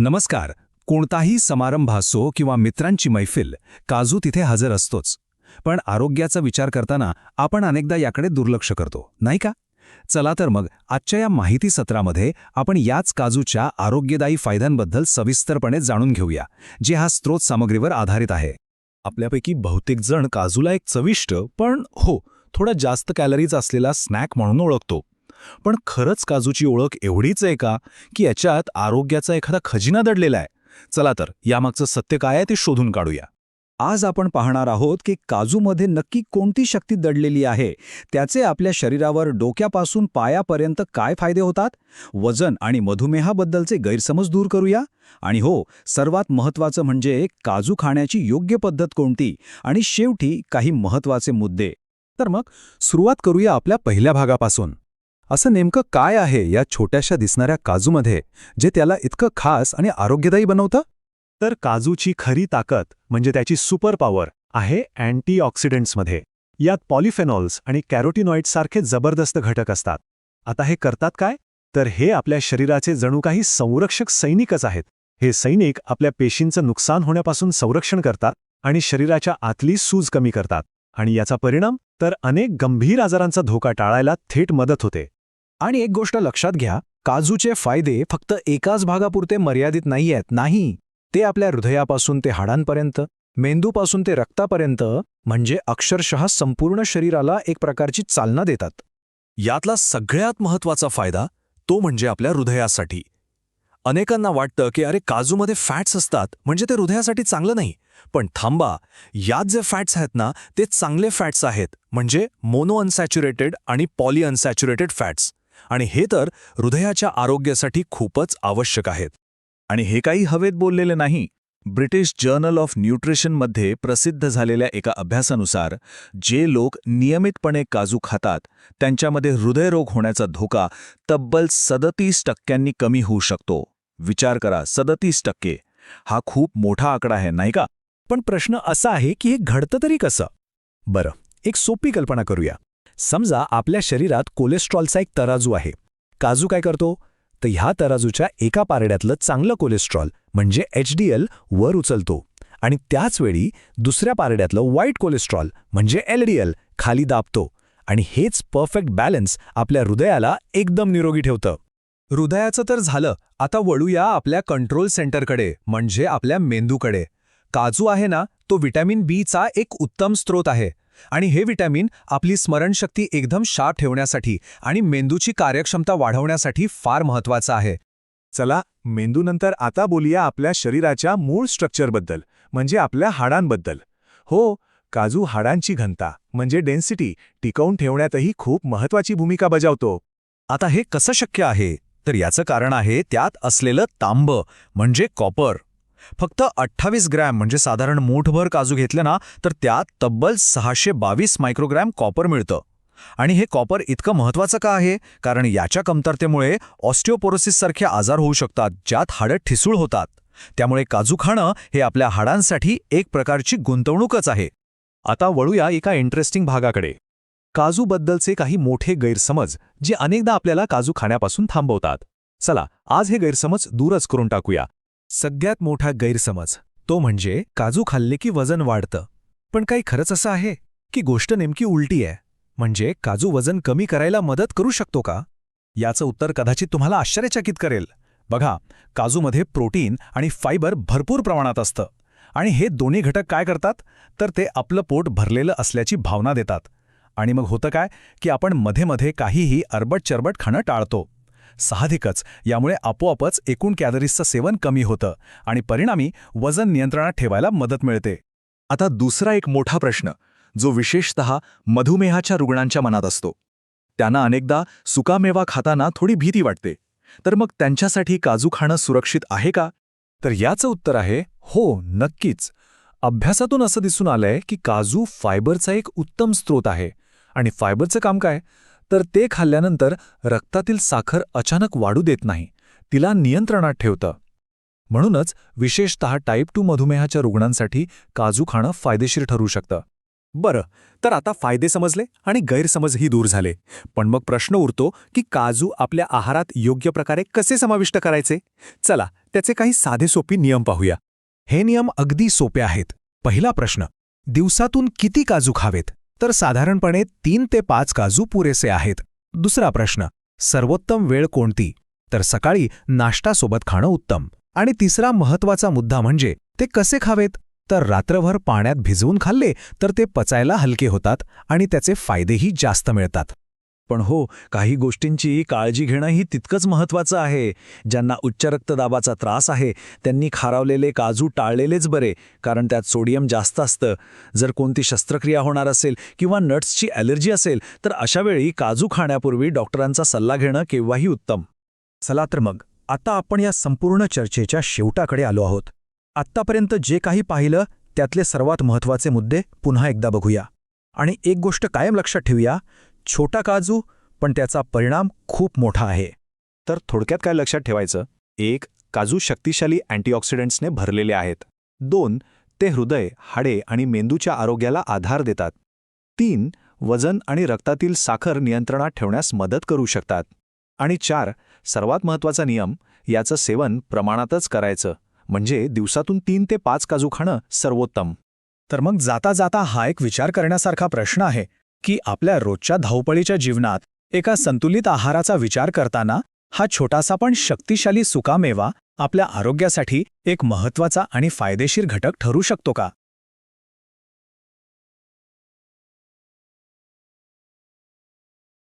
नमस्कार. कोणताही समारंभ असो किंवा मित्रांची मैफिल, काजू तिथे हजर असतोच. पण आरोग्याचा विचार करताना आपण अनेकदा याकडे दुर्लक्ष करतो, नाही का? चला तर मग आजच्या या माहिती सत्रामध्ये आपण याच काजूच्या आरोग्यदायी फायद्यांबद्दल सविस्तरपणे जाणून घेऊया, जे हा स्रोत सामग्रीवर आधारित आहे. आपल्यापैकी बहुतेक जण काजूला एक चविष्ट पण थोडा जास्त कॅलरीज असलेला स्नॅक म्हणून ओळखतो. पण खरंच काजूची ओळख एवढीच आहे का, की याच्यात आरोग्याचा एखादा खजिना दडलेला आहे? चला तर यामागचं सत्य काय आहे ते शोधून काढूया. आज आपण पाहणार आहोत की काजूमध्ये नक्की कोणती शक्ती दडलेली आहे, त्याचे आपल्या शरीरावर डोक्यापासून पायापर्यंत काय फायदे होतात, वजन आणि मधुमेहाबद्दलचे गैरसमज दूर करूया. आणि सर्वात महत्त्वाचं म्हणजे काजू खाण्याची योग्य पद्धत कोणती, आणि शेवटी काही महत्त्वाचे मुद्दे. तर मग सुरुवात करूया आपल्या पहिल्या भागापासून. असं नेमकं काय आहे या छोट्याशा दिसणाऱ्या काजूमध्ये जे त्याला इतकं खास आणि आरोग्यदायी बनवतं? तर काजूची खरी ताकद म्हणजे त्याची सुपर पॉवर आहे अँटीऑक्सिडंट्समध्ये. यात पॉलिफेनॉल्स आणि कॅरोटिनॉइड्ससारखे जबरदस्त घटक असतात. आता हे करतात काय? तर हे आपल्या शरीराचे जणू काही संरक्षक सैनिकच आहेत. हे सैनिक आपल्या पेशींचं नुकसान होण्यापासून संरक्षण करतात आणि शरीराच्या आतली सूज कमी करतात. आणि याचा परिणाम तर अनेक गंभीर आजारांचा धोका टाळायला थेट मदत होते. आणि एक गोष्ट लक्षात घ्या, काजूचे फायदे फक्त एकाच भागापुरते मर्यादित नाहीयेत. नाही, ते आपल्या हृदयापासून ते हाडांपर्यंत, मेंदूपासून ते रक्तापर्यंत, म्हणजे अक्षरशः संपूर्ण शरीराला एक प्रकारची चालना देतात. यातला सगळ्यात महत्त्वाचा फायदा तो म्हणजे आपल्या हृदयासाठी. अनेकांना वाटतं की अरे काजूमध्ये फॅट्स असतात म्हणजे ते हृदयासाठी चांगलं नाही. पण थांबा, यात जे फॅट्स आहेत ना ते चांगले फॅट्स आहेत, म्हणजे मोनो अनसॅच्युरेटेड आणि पॉली अनसॅच्युरेटेड फॅट्स. आणि हे तर हृदयाच्या आरोग्यासाठी खूपच आवश्यक आहेत. आणि हे काही हवेत बोललेले नाही. ब्रिटिश जर्नल ऑफ न्यूट्रिशनमध्ये प्रसिद्ध झालेल्या एका अभ्यासानुसार जे लोक नियमितपणे काजू खातात त्यांच्यामध्ये हृदयरोग होण्याचा धोका तब्बल 37% कमी होऊ शकतो. विचार करा, 37%. हा खूप मोठा आकडा आहे, नाही का? पण प्रश्न असा आहे की हे घडतं तरी कसं? बरं, एक सोपी कल्पना करूया. समजा आपल्या शरीरात कोलेस्ट्रॉलचा एक तराजू आहे. काजू काय करतो? तर ह्या तराजूच्या एका पारड्यातलं चांगलं कोलेस्ट्रॉल म्हणजे HDL वर उचलतो आणि त्याचवेळी दुसऱ्या पारड्यातलं वाईट कोलेस्ट्रॉल म्हणजे LDL खाली दाबतो. आणि हेच परफेक्ट बॅलन्स आपल्या हृदयाला एकदम निरोगी ठेवतं. हृदयाचं तर झालं. आता वळूया आपल्या कंट्रोल सेंटरकडे, म्हणजे आपल्या मेंदूकडे. काजू आहे ना, तो व्हिटॅमिन बीचा एक उत्तम स्रोत आहे. आणि हे व्हिटॅमिन आपली स्मरणशक्ती एकदम शार्प ठेवण्यासाठी आणि मेंदूची कार्यक्षमता वाढवण्यासाठी फार महत्त्वाचं आहे. चला, मेंदूनंतर आता बोलूया आपल्या शरीराच्या मूळ स्ट्रक्चरबद्दल, म्हणजे आपल्या हाडांबद्दल. काजू हाडांची घनता म्हणजे डेन्सिटी टिकवून ठेवण्यातही खूप महत्त्वाची भूमिका बजावतो. आता हे कसं शक्य आहे? तर याचं कारण आहे त्यात असलेलं तांब म्हणजे कॉपर. फक्त 28 ग्रॅम म्हणजे साधारण मूठभर काजू घेतले ना तर त्यात तब्बल 622 मायक्रोग्रॅम कॉपर मिळतं. आणि हे कॉपर इतकं महत्त्वाचं का आहे? कारण याच्या कमतरतेमुळे ऑस्टिओपोरोसिससारखे आजार होऊ शकतात, ज्यात हाडं ठिसूळ होतात. त्यामुळे काजू खाणं हे आपल्या हाडांसाठी एक प्रकारची गुंतवणूकच आहे. आता वळूया एका इंटरेस्टिंग भागाकडे. काजूबद्दलचे काही मोठे गैरसमज जे अनेकदा आपल्याला काजू खाण्यापासून थांबवतात. चला, आज हे गैरसमज दूरच करून टाकूया. सगळ्यात मोठा गैरसमज तो म्हणजे काजू खाल्ले की वजन वाढतं. पण काही खरंच असं आहे की गोष्ट नेमकी उलटी आहे? म्हणजे काजू वजन कमी करायला मदत करू शकतो का? याचं उत्तर कदाचित तुम्हाला आश्चर्यचकित करेल. बघा, काजूमध्ये प्रोटीन आणि फायबर भरपूर प्रमाणात असतं. आणि हे दोन्ही घटक काय करतात? तर ते आपलं पोट भरलेलं असल्याची भावना देतात. आणि मग होतं काय की आपण मध्ये मध्ये काहीही अरबट-चरबट खाणं टाळतो. साहजिकच यामुळे आपोआपच एकूण कॅलरीजचं सेवन कमी होतं आणि परिणामी वजन नियंत्रणात ठेवायला मदत मिळते. आता दुसरा एक मोठा प्रश्न, जो विशेषतः मधुमेहाच्या रुग्णांच्या मनात असतो. त्यांना अनेकदा सुकामेवा खाताना थोडी भीती वाटते. तर मग त्यांच्यासाठी काजू खाणं सुरक्षित आहे का? तर याचं उत्तर आहे हो, नक्कीच. अभ्यासातून असं दिसून आलंय की काजू फायबरचा एक उत्तम स्रोत आहे. आणि फायबरचं काम काय? तर ते खाल्ल्यानंतर रक्तातील साखर अचानक वाढू देत नाही, तिला नियंत्रणात ठेवतं. म्हणूनच विशेषतः टाईप 2 मधुमेहाच्या रुग्णांसाठी काजू खाणं फायदेशीर ठरू शकतं. बरं, तर आता फायदे समजले आणि गैरसमजही दूर झाले. पण मग प्रश्न उरतो की काजू आपल्या आहारात योग्य प्रकारे कसे समाविष्ट करायचे? चला, त्याचे काही साधे सोपी नियम पाहूया. हे नियम अगदी सोपे आहेत. पहिला प्रश्न, दिवसातून किती काजू खावेत? तर साधारणपणे 3 ते 5 काजू पुरेसे आहेत. दुसरा प्रश्न, सर्वोत्तम वेळ कोणती? तर सकाळी नाश्तासोबत खाणं उत्तम. आणि तिसरा महत्त्वाचा मुद्दा म्हणजे ते कसे खावेत? तर रात्रभर पाण्यात भिजवून खाल्ले तर ते पचायला हलके होतात आणि त्याचे फायदेही जास्त मिळतात. पण हो, काही गोष्टींची काळजी घेणंही तितकंच महत्त्वाचं आहे. ज्यांना उच्च रक्तदाबाचा त्रास आहे त्यांनी खारावलेले काजू टाळलेलेच बरे, कारण त्यात सोडियम जास्त असतं. जर कोणती शस्त्रक्रिया होणार असेल किंवा नट्सची ॲलर्जी असेल तर अशावेळी काजू खाण्यापूर्वी डॉक्टरांचा सल्ला घेणं केव्हाही उत्तम. चला तर मग, आता आपण या संपूर्ण चर्चेच्या शेवटाकडे आलो आहोत. आत्तापर्यंत जे काही पाहिलं त्यातले सर्वात महत्त्वाचे मुद्दे पुन्हा एकदा बघूया. आणि एक गोष्ट कायम लक्षात ठेवूया, छोटा काजू पण त्याचा परिणाम खूप मोठा आहे. तर थोडक्यात काय लक्षात ठेवायचं? 1. काजू शक्तिशाली अँटीऑक्सिडंट्सने भरलेले आहेत. 2. ते हृदय, हाडे आणि मेंदूच्या आरोग्याला आधार देतात. 3. वजन आणि रक्तातील साखर नियंत्रणात ठेवण्यास मदत करू शकतात. आणि 4. सर्वात महत्त्वाचा नियम, याचं सेवन प्रमाणातच करायचं, म्हणजे दिवसातून 3 ते 5 काजू खाणं सर्वोत्तम. तर मग जाता जाता हा एक विचार करण्यासारखा प्रश्न आहे की आपल्या रोजच्या धावपळीच्या जीवनात एका संतुलित आहाराचा विचार करताना हा छोटासा पण शक्तिशाली सुकामेवा आपल्या आरोग्यासाठी एक महत्त्वाचा आणि फायदेशीर घटक ठरू शकतो का?